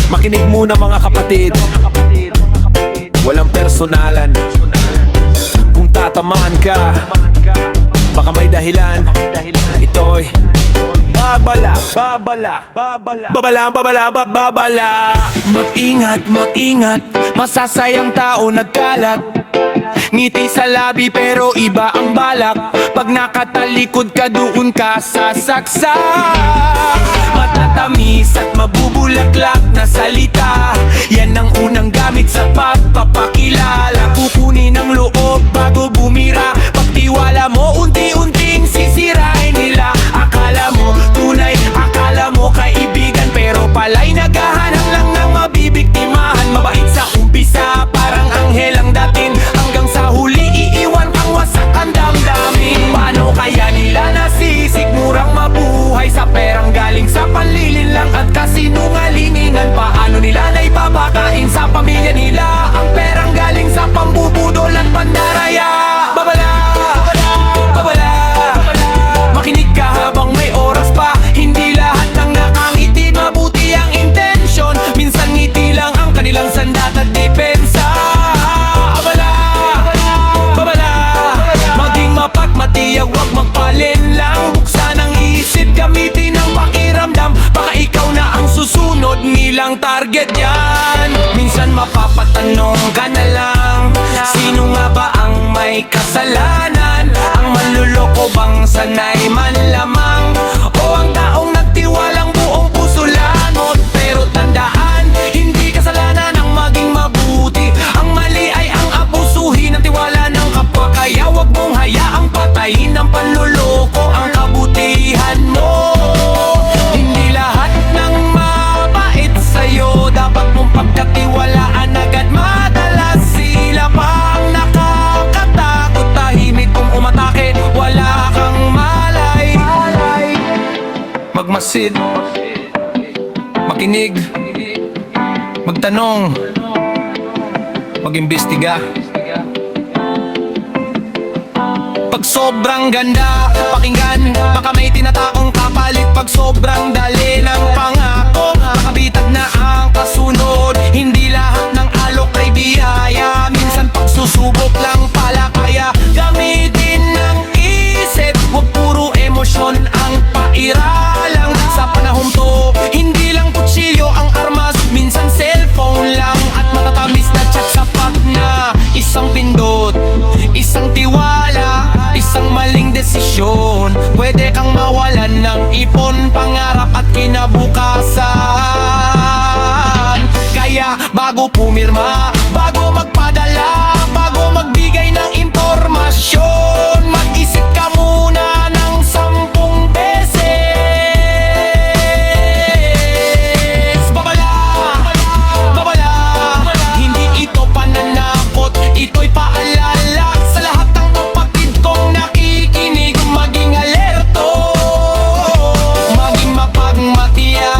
Makinig muna mga kapatid, walang personalan. Kung tatamaan ka, baka may dahilan. Ito'y babala, babala, babala, babala, babala, babala. Mag-ingat, mag-ingat, masasayang tao nagkalat. Ngiti sa labi pero iba ang balak. Pag nakatalikod ka doon ka sasaksak. Matatamis at mabubulaklak na salita, yan ang unang gamit sa pagpapakilala. Kukunin ang loob bago bumira. Pagtiwala mo unti-unting sisirain nila. Akala mo tunay, akala mo kaibigan, pero pala'y naghahanap lang ng mabibiktimahan. Mabait sa umpisa, parang anghel ang dating, hanggang sa huli iiwan kang wasak ang damdamin. Paano kaya nila nasisikmurang mabuhay sa perang galing sa panlilinlang at kasinungalingan? Paano nila naipapakain sa pamilya nila ang perang galing sa pambubudol at pandaraya? Babala, babala, makinig ka habang may oras pa. Hindi lahat ng nakangiti mabuti ang intensyon. Minsan ngiti lang ang kanilang sandat at depensa. Babala, babala, maging mapagmatiyag, huwag magpalinlang. Buksan ang isip, gamitin ang pakiramdam. Baka ikaw na ang susunod nilang target yan. Minsan mapapatanong ka na lang, sino nga ba ang may kasalanan? Ang manluloko bang sanay man lamang, o ang taong nagtiwalang buong puso lamot? Pero tandaan, hindi kasalanan ang maging mabuti. Ang mali ay ang abusuhin ang tiwala ng kapwa. Kaya wag mong hayaang patayin ng panluloko ang kabutihan mo. Hindi lahat ng mabait sa'yo dapat mong pagkatiwalaan agad. Madalas sila pang nakakatakot, tahimik kung umatake, wala kang malay. Magmasid, makinig, magtanong, mag-imbestiga. Pag sobrang ganda, pakinggan, baka may tinatakong kapalit. Pag sobrang dali ng pangako, makabitag na ang kasunod. Hindi lahat ng alok ay biyaya, minsan pagsusubok lang pala. Kaya gamitin ng isip, huwag puro emosyon ang pairalang. Sa panahon to, hindi lang kutsilyo ang armas, minsan cellphone lang at matatamis na chat. Sapat na isang pindot, isang tiwala, isang maling desisyon. Pwede kang mawalan ng ipon, pangarap at kinabukasan. Kaya bago pumirma, bago magpadala, bago magbigay ng impormasyon, mag-isip ka muna ng 10 beses. Babala, babala, hindi ito pananakot, ito'y paalala sa lahat ng kapatid kong nakikinig. Maging alerto, maging mapagmatiyak.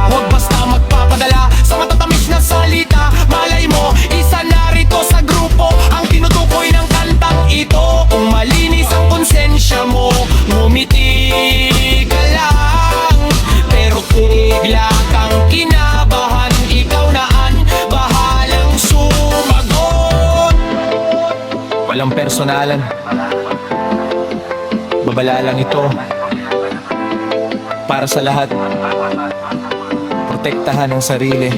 Huwag basta magpapadala sa matatamis na salita. Malay mo, isa narito sa grupo ang tinutukoy ng kantang ito. Kung malinis ang konsensya mo, ngumiti ka lang. Pero kung bigla kang kinabahan, ikaw na ang bahalang sumagot. Walang personalan, babala lang ito. Para sa lahat, protektahan ang sarili,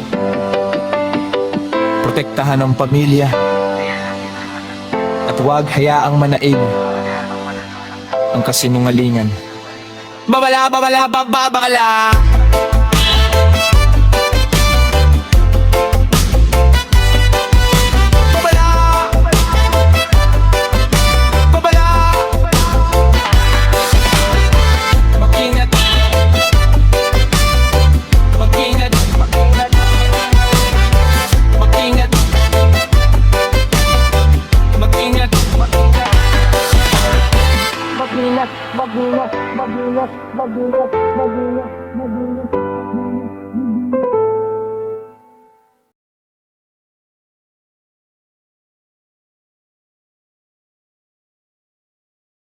protektahan ang pamilya, at huwag hayaang manaig ang kasinungalingan. Babala, babala, babala. Babala, babala. Mag-ingat, mag-ingat, mag-ingat, mag-ingat, mag-ingat, mag-ingat. Magingat, magingat, magingat, magingat, magingat, magingat, magingat.